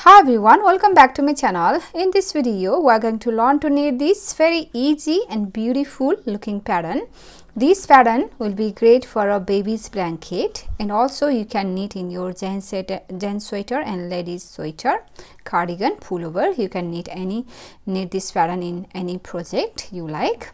Hi everyone, welcome back to my channel. In this video we are going to learn to knit this very easy and beautiful looking pattern. This pattern will be great for a baby's blanket, and also you can knit in your gent sweater and ladies sweater, cardigan, pullover. You can knit this pattern in any project you like.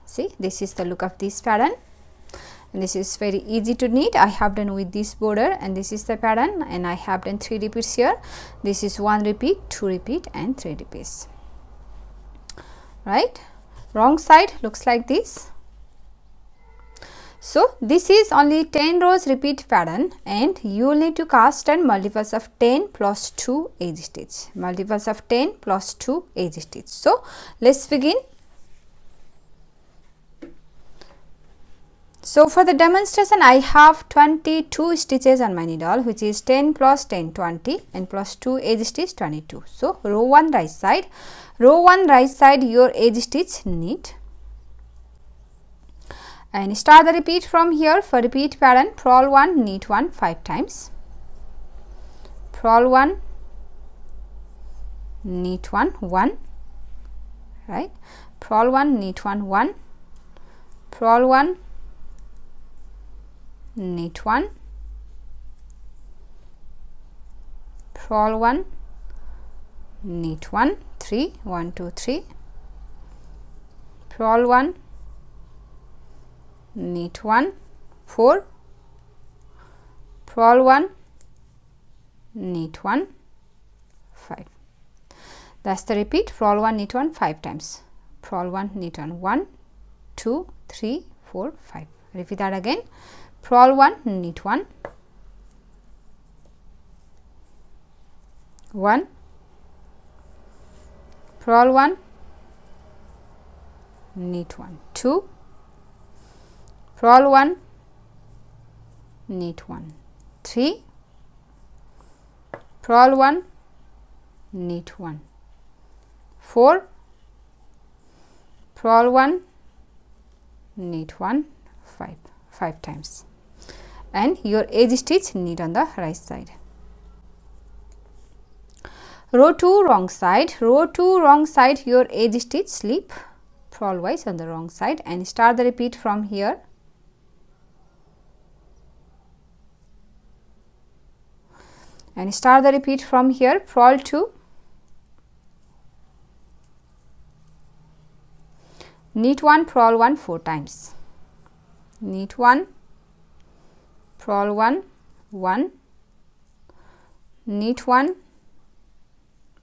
See, this is the look of this pattern. And this is very easy to knit. I have done with this border, and this is the pattern, and I have done 3 repeats here. This is 1 repeat, 2 repeat and 3 repeats. Right, wrong side looks like this. So this is only 10 rows repeat pattern, and you will need to cast 10 multiples of 10 plus 2 edge stitch, multiples of 10 plus 2 edge stitch. So let's begin. So for the demonstration I have 22 stitches on my needle, which is 10 plus 10 20 and plus 2 edge stitch 22. So row 1 right side, your edge stitch knit, and start the repeat from here. For repeat pattern, purl 1 knit 1 5 times, purl 1 knit 1 1, right, purl 1 knit 1 1, purl 1 knit 1, purl 1 knit 1 3 1 2 3, purl 1 knit 1 4, purl 1 knit 1 5. That's the repeat. Purl 1 knit 1 5 times, purl 1 knit 1 1 2 3 4 5. Repeat that again. Purl 1 knit 1 1, purl 1 knit 1 2, purl 1 knit 1 3, purl 1 knit 1 4, purl 1 knit 1 5 times, and your edge stitch knit on the right side. Row 2 wrong side, your edge stitch slip purl wise on the wrong side, and start the repeat from here. And start the repeat from here. Purl 2 knit 1 purl 1 4 times, knit 1 purl 1 1, knit 1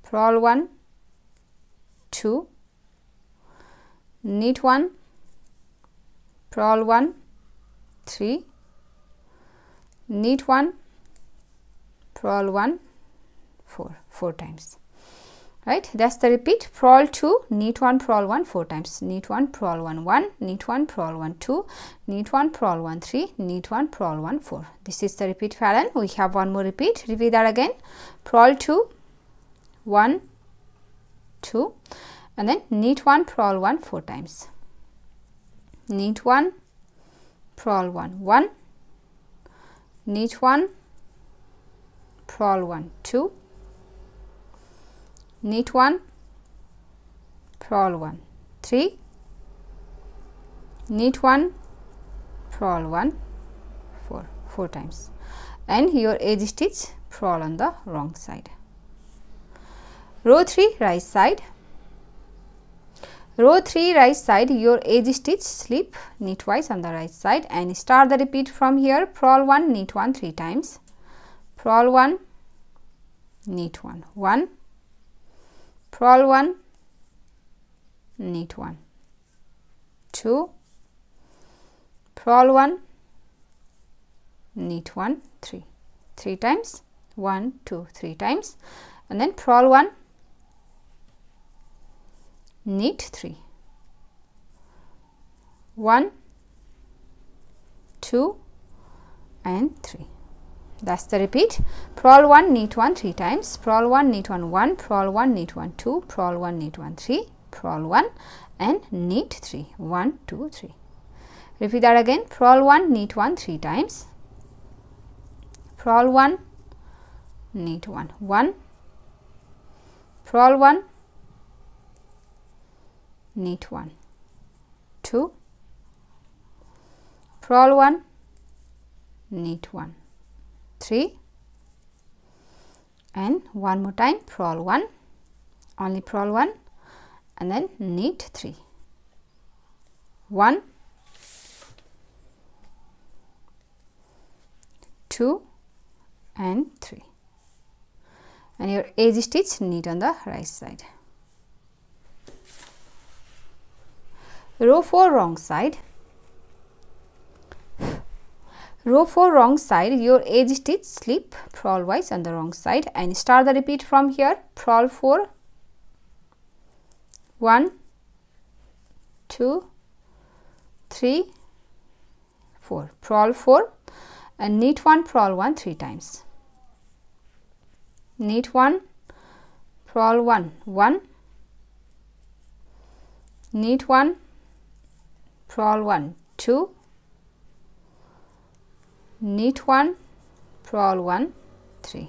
purl 1 2, knit 1 purl 1 3, knit 1 purl 1 4 times. Right, that's the repeat. Purl 2 knit 1 purl 1 4 times, knit 1 purl 1 1, knit 1 purl 1 2, knit 1 purl 1 3, knit 1 purl 1 4. This is the repeat pattern. We have one more repeat. Repeat that again. Purl 2 1 2, and then knit 1 purl 1 4 times, knit 1 purl 1 1, knit 1 purl 1 2, knit 1 purl 1 3, knit 1 purl 1 4 times, and your edge stitch purl on the wrong side. Row 3 right side, your edge stitch slip knitwise on the right side, and start the repeat from here. Purl 1 knit 1 3 times, purl 1 knit 1 1, purl 1 knit 1 2, purl 1 knit 1 3 times, 1 2 3 times, and then purl 1 knit 3 1 2 and 3. That's the repeat. Purl 1 knit 1 3 times, purl 1 knit 1 1, purl 1 knit 1 2, purl 1 knit 1 3, purl 1 and knit 3 1 2 3. Repeat that again. Purl 1 knit 1 3 times, purl 1 knit 1 1, purl 1, knit 1, 2, purl 1, knit 1, 3, and one more time purl 1, only purl 1, and then knit 3, 1, 2, and 3, and your edge stitch knit on the right side. Row 4 wrong side. Row 4 wrong side, your edge stitch slip purl wise on the wrong side, and start the repeat from here. Purl 4, 1, 2, 3, 4, purl 4, and knit 1, purl 1 3 times. Knit 1, purl 1, 1, knit 1, purl 1, 2, knit 1, purl 1, 3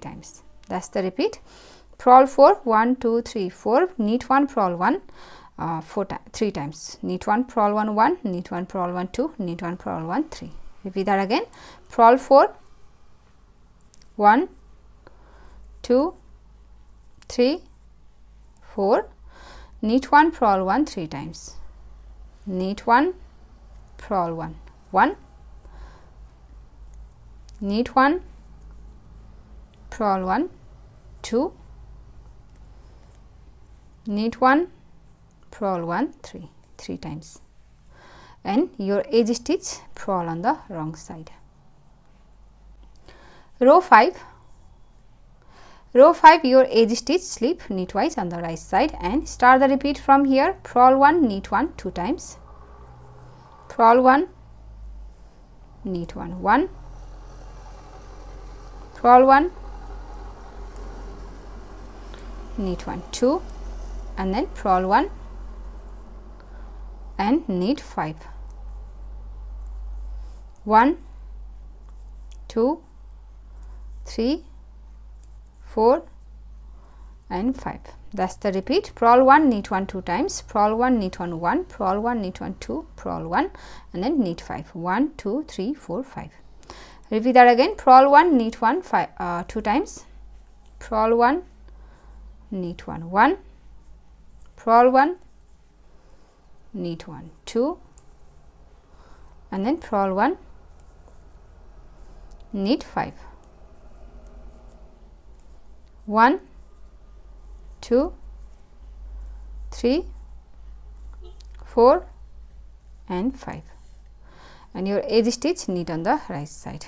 times. That's the repeat. Purl 4, 1, 2, 3, 4, knit 1, purl 1, 3 times. Knit 1, purl 1, 1, knit 1, purl 1, 2, knit 1, purl 1, 3. Repeat that again. Purl 4, 1, 2, 3, 4, knit 1, purl 1, 3 times. Knit 1, purl 1, 1, knit 1, purl 1, 2, knit 1, purl 1, 3 times, and your edge stitch purl on the wrong side. Row 5. Row 5, your edge stitch slip knitwise on the right side, and start the repeat from here. Purl 1, knit 1 2 times, purl 1, knit 1, 1, purl 1, knit 1, 2, and then purl 1 and knit 5, 1, 2, 3, 4, and 5. That's the repeat. Purl 1, knit 1 2 times, purl 1, knit 1, 1, purl 1, knit 1, 2, purl 1, and then knit 5, 1, 2, 3, 4, 5. Repeat that again. Purl 1, knit 1 2 times, purl 1, knit 1, 1, purl 1, knit 1, 2, and then purl 1, knit 5, 1, 2, 3, 4, and 5, and your edge stitch knit on the right side.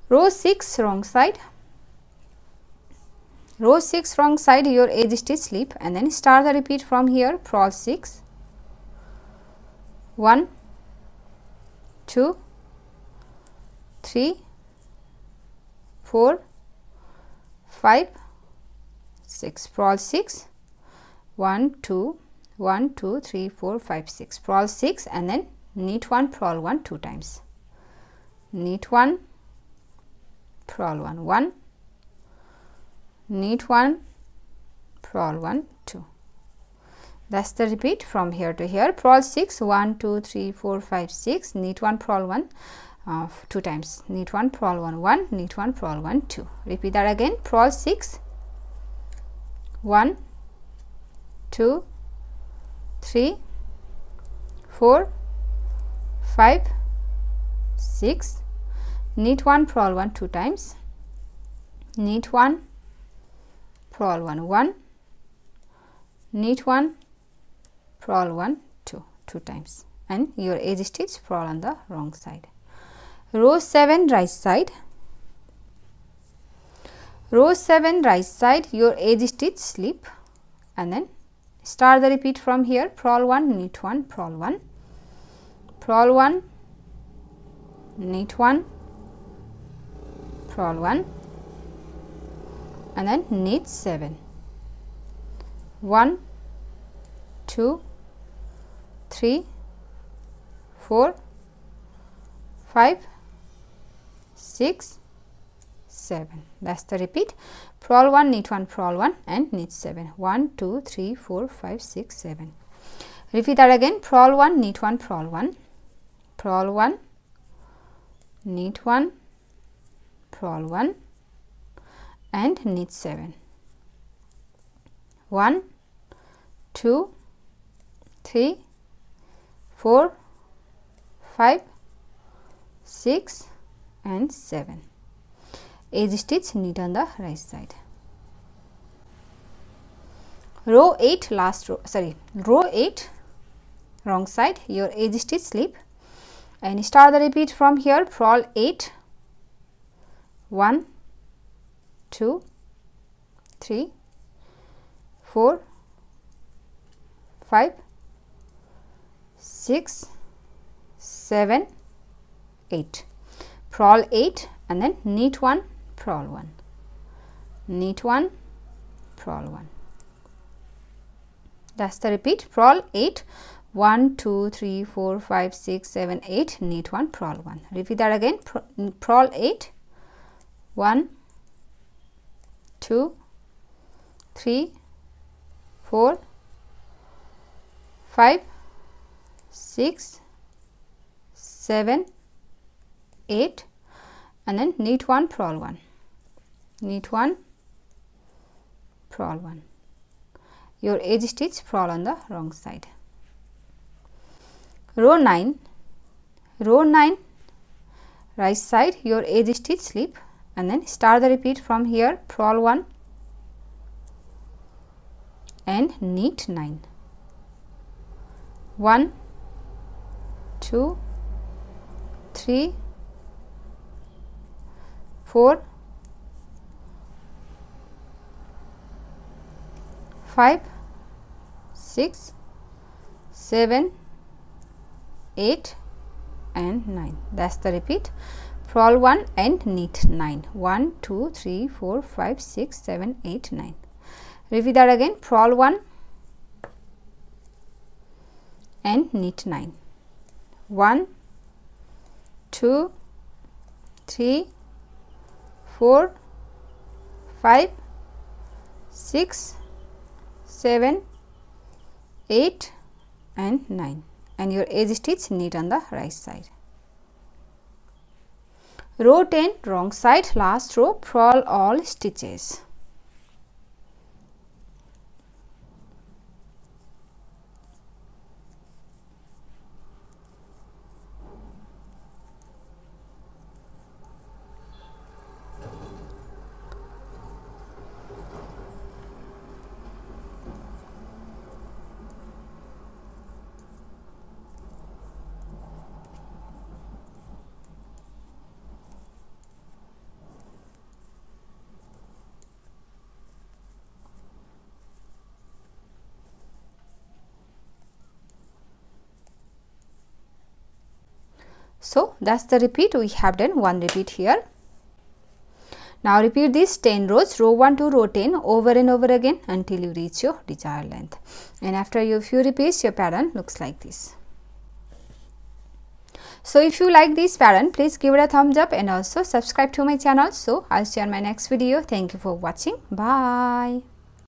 Row 6 wrong side. Row 6 wrong side, your edge stitch slip, and then start the repeat from here. Purl 6, 1, 2, 3, 4, 5, 6, purl 6, 1, 2, 1, 2, 3, 4, 5, 6, purl 6, and then knit 1, purl 1 2 times. Knit 1, purl 1, 1, knit 1, purl 1, 2. That's the repeat from here to here. Purl 6, 1, 2, 3, 4, 5, 6, knit 1, purl 1 2 times. Knit 1, purl 1, 1, knit 1, purl 1, 2. Repeat that again. Purl 6, 1, 2, 3, 4, 5, 6, knit 1, purl 1 2 times, knit 1, purl 1, 1, knit 1, purl 1, 2 times, and your edge stitch purl on the wrong side. Row 7 right side. Row 7 right side, your edge stitch slip, and then start the repeat from here. Purl 1, knit 1, purl 1, purl 1, knit 1, purl 1, and then knit 7, 1, 2, 3, 4, 5, 6, 7. That's the repeat. Purl 1, knit 1, purl 1 and knit 7. 1, 2, 3, 4, 5, 6, 7. Repeat that again. Purl 1, knit 1, purl 1, purl 1, knit 1, purl 1 and knit 7. 1, 2, 3, 4, 5, 6 and 7. Edge stitch, knit on the right side. Row 8, row 8, wrong side, your edge stitch slip, and start the repeat from here. Purl 8, 1, 2, 3, 4, 5, 6, 7, 8. Purl 8 and then knit 1, purl 1, knit 1, purl 1. That's the repeat. Purl 8, 1, 2, 3, 4, 5, 6, 7, 8, knit 1, purl 1. Repeat that again. Purl 8, 1, 2, 3, 4, 5, 6, 7, 8 and then knit 1, purl 1, knit 1, purl 1. Your edge stitch, purl on the wrong side. Row 9, right side, your edge stitch slip and then start the repeat from here. Purl 1 and knit 9. 1, 2, 3, 4, 5, 6, 7, 8 and 9. That's the repeat. Purl 1 and knit 9. 1, 2, 3, 4, 5, 6, 7, 8, 9. Repeat that again. Purl 1 and knit 9. 1, 2, 3, 4, 5, 6, 7, 8 and 9, and your edge stitch, knit on the right side. Row 10, wrong side, last row, purl all stitches. So that's the repeat. We have done one repeat here. Now repeat these 10 rows, row 1 to row 10, over and over again until you reach your desired length. And after a few repeats, your pattern looks like this. So if you like this pattern, please give it a thumbs up and also subscribe to my channel. So I'll see you on my next video. Thank you for watching. Bye.